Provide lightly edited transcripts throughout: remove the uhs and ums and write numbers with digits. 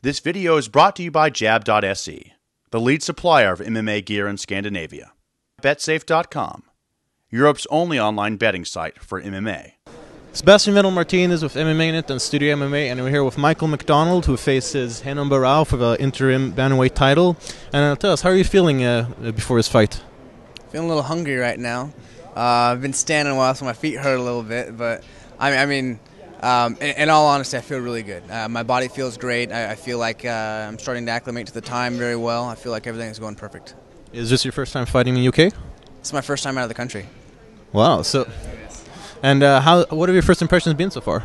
This video is brought to you by Jab.se, the lead supplier of MMA gear in Scandinavia. BetSafe.com, Europe's only online betting site for MMA. Sebastian Vendel-Martinez with MMA Minute and Studio MMA, and we're here with Michael McDonald, who faces Renan Barão for the interim bantamweight title. And tell us, how are you feeling before this fight? Feeling a little hungry right now. I've been standing a while, so my feet hurt a little bit, but in all honesty, I feel really good. My body feels great. I feel like I'm starting to acclimate to the time very well. I feel like everything is going perfect. Is this your first time fighting in the UK? It's my first time out of the country. Wow. So, and what have your first impressions been so far?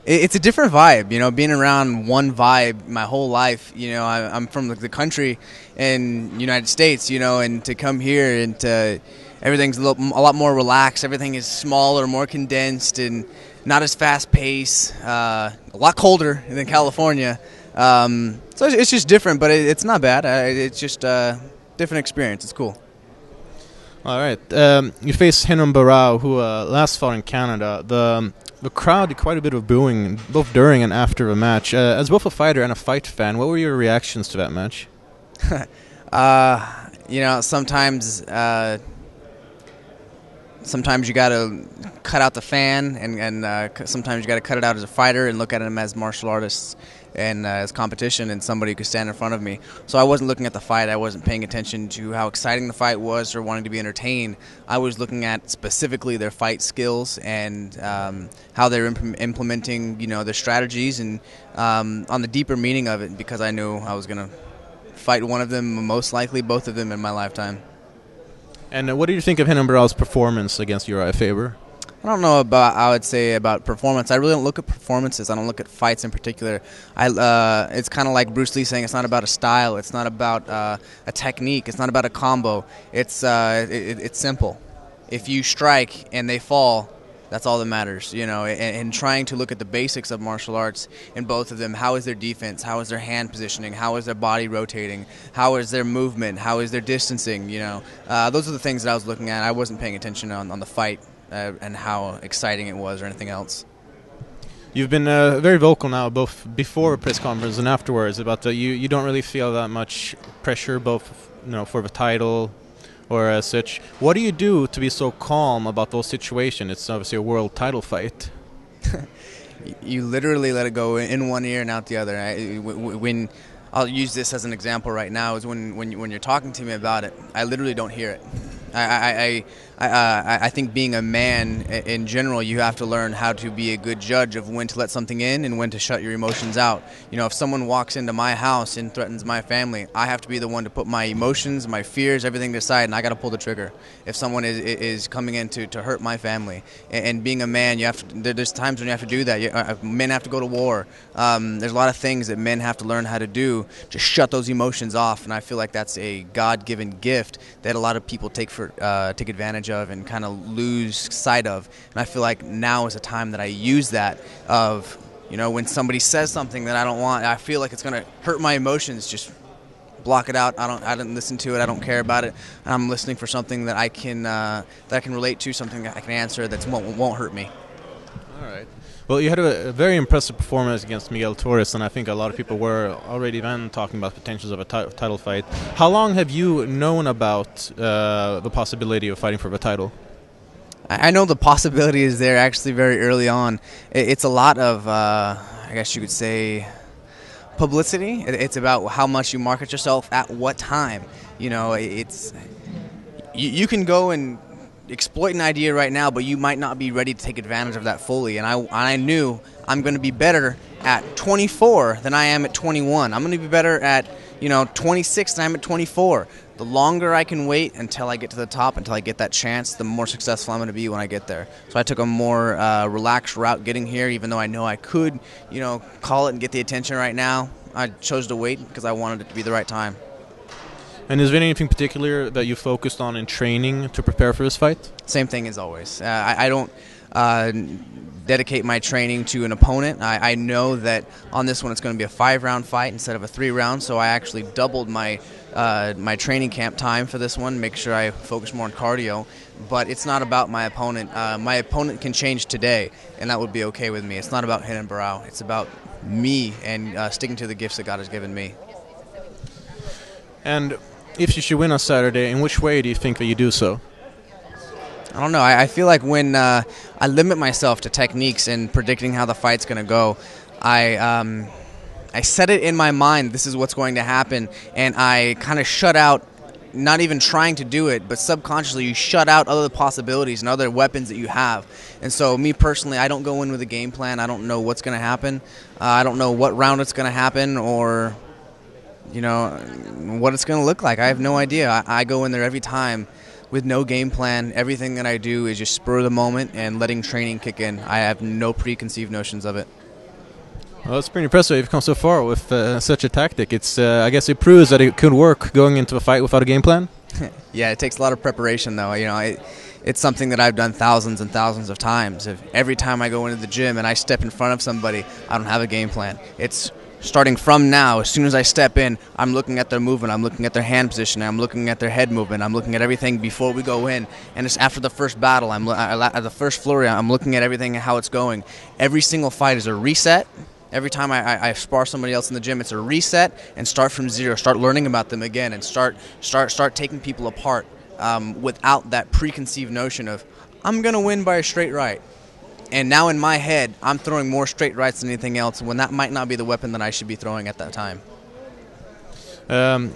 It's a different vibe, being around one vibe my whole life. I'm from the country in United States, and to come here and everything's a lot more relaxed. Everything is smaller, more condensed, and not as fast-paced, a lot colder than California. So it's just different, but it's not bad. It's just a different experience. It's cool. All right. You face Renan Barão, who last fought in Canada. The crowd did quite a bit of booing, both during and after the match. As both a fighter and a fight fan, what were your reactions to that match? Sometimes you got to cut out the fan, and sometimes you got to cut it out as a fighter and look at them as martial artists and as competition and somebody who could stand in front of me. So I wasn't looking at the fight. I wasn't paying attention to how exciting the fight was or wanting to be entertained. I was looking at specifically their fight skills and how they're implementing, their strategies and on the deeper meaning of it, because I knew I was going to fight one of them, most likely both of them in my lifetime. And what do you think of Renan Barão's performance against Uriah Faber? I don't know about performance. I really don't look at performances. I don't look at fights in particular. It's kind of like Bruce Lee saying it's not about a style. It's not about a technique. It's not about a combo. It's simple. If you strike and they fall, that's all that matters, and trying to look at the basics of martial arts in both of them. How is their defense? How is their hand positioning? How is their body rotating? How is their movement? How is their distancing? Those are the things that I was looking at. I wasn't paying attention on the fight and how exciting it was or anything else. You've been very vocal now, both before press conference and afterwards, about you don't really feel that much pressure, both for the title or as such. What do you do to be so calm about those situations? It's obviously a world title fight. You literally let it go in one ear and out the other. When I'll use this as an example right now, is when you're talking to me about it, I literally don't hear it. I think being a man in general, you have to learn how to be a good judge of when to let something in and when to shut your emotions out. If someone walks into my house and threatens my family, I have to be the one to put my emotions, my fears, everything aside, and I got to pull the trigger. If someone is coming in to hurt my family, and being a man, there's times when you have to do that. Men have to go to war. There's a lot of things that men have to learn how to do to shut those emotions off, and I feel like that's a God-given gift that a lot of people take advantage of and kind of lose sight of. And I feel like now is a time that I use that of, when somebody says something that I don't want, I feel like it's going to hurt my emotions, just block it out. I don't listen to it. I don't care about it. I'm listening for something that I can relate to, something that I can answer that won't hurt me. All right. Well, you had a very impressive performance against Miguel Torres, and I think a lot of people were already then talking about potentials of a title fight. How long have you known about the possibility of fighting for the title? I know the possibility is there actually very early on. It's a lot of, I guess you could say, publicity. It's about how much you market yourself at what time. You can go and exploit an idea right now, but you might not be ready to take advantage of that fully. And I knew I'm going to be better at 24 than I am at 21. I'm going to be better at 26 than I am at 24. The longer I can wait until I get to the top, until I get that chance, the more successful I'm going to be when I get there. So I took a more relaxed route getting here, even though I know I could, call it and get the attention right now. I chose to wait because I wanted it to be the right time. And is there anything particular that you focused on in training to prepare for this fight? Same thing as always. I don't dedicate my training to an opponent. I know that on this one it's going to be a 5-round fight instead of a 3-round, so I actually doubled my my training camp time for this one, make sure I focus more on cardio. But it's not about my opponent. My opponent can change today, and that would be okay with me. It's not about Renan Barão. It's about me and sticking to the gifts that God has given me. And if you should win on Saturday, in which way do you think that you do so? I don't know. I feel like when I limit myself to techniques and predicting how the fight's going to go, I set it in my mind, this is what's going to happen, and I kind of shut out, not even trying to do it, but subconsciously you shut out other possibilities and other weapons that you have. And so me personally, I don't go in with a game plan. I don't know what's going to happen. I don't know what round it's going to happen or, you know, what it's going to look like. I have no idea. I go in there every time with no game plan. Everything that I do is just spur of the moment and letting training kick in. I have no preconceived notions of it. Well, it's pretty impressive you've come so far with such a tactic. It's, I guess it proves that it could work going into a fight without a game plan. Yeah, it takes a lot of preparation, though. You know, it's something that I've done thousands and thousands of times. Every time I go into the gym and I step in front of somebody, I don't have a game plan. It's starting from now. As soon as I step in, I'm looking at their movement, I'm looking at their hand position, I'm looking at their head movement, I'm looking at everything before we go in. And it's after the first battle, at the first flurry, I'm looking at everything and how it's going. Every single fight is a reset. Every time I spar somebody else in the gym, it's a reset and start from zero. Start learning about them again and start taking people apart without that preconceived notion of, I'm going to win by a straight right. And now in my head, I'm throwing more straight rights than anything else when that might not be the weapon that I should be throwing at that time.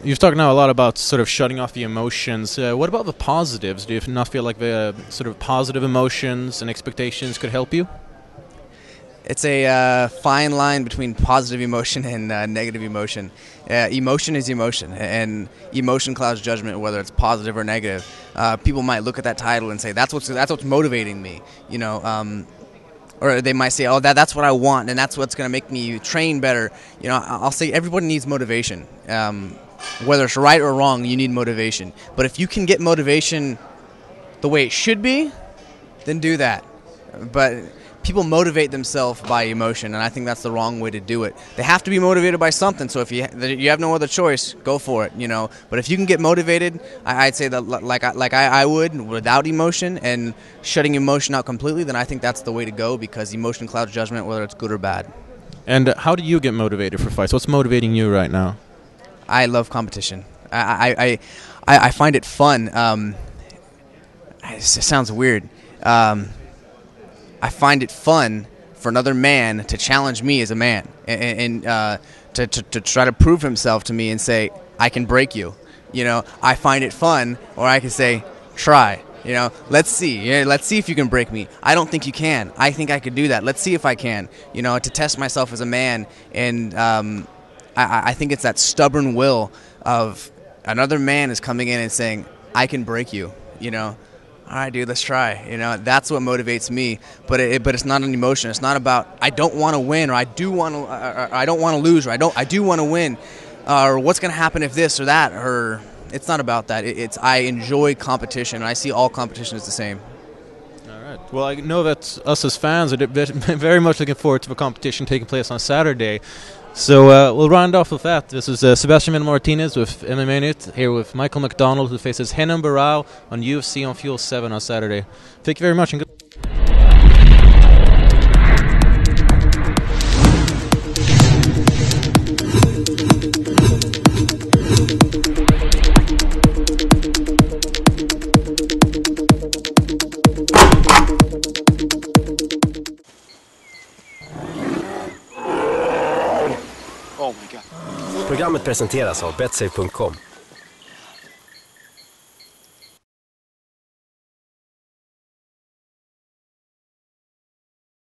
You've talked now a lot about sort of shutting off the emotions. What about the positives? Do you not feel like the sort of positive emotions and expectations could help you? It's a fine line between positive emotion and negative emotion. Emotion is emotion, and emotion clouds judgment, whether it's positive or negative. People might look at that title and say, "That's what's motivating me," you know, or they might say, "Oh, that's what I want, and that's what's going to make me train better." You know, I'll say everybody needs motivation. Whether it's right or wrong, you need motivation. But if you can get motivation the way it should be, then do that. But people motivate themselves by emotion, and I think that's the wrong way to do it. They have to be motivated by something, so if you have no other choice, go for it, you know. But if you can get motivated, I'd say that like I would, without emotion and shutting emotion out completely, then I think that's the way to go, because emotion clouds judgment, whether it's good or bad. And how do you get motivated for fights? What's motivating you right now? I love competition. I find it fun. It sounds weird. I find it fun for another man to challenge me as a man and to try to prove himself to me and say, I can break you. You know, I find it fun, or I can say, try. You know, let's see. Yeah, let's see if you can break me. I don't think you can. I think I could do that. Let's see if I can. You know, to test myself as a man. And I think it's that stubborn will of another man is coming in and saying, I can break you. You know, all right, dude, let's try. You know, that's what motivates me. But it's not an emotion. It's not about I don't want to win, or I do want to, or I don't want to lose, or I do want to win, or what's going to happen if this or that. Or it's not about that. It's I enjoy competition, and I see all competition as the same. All right. Well, I know that us as fans are very much looking forward to the competition taking place on Saturday. So we'll round off with that. This is Sebastian vendel-Martinez with MMA Nytt, here with Michael McDonald, who faces Renan Barão on UFC on Fuel 7 on Saturday. Thank you very much. And good. Programmet presenteras av betsafe.com.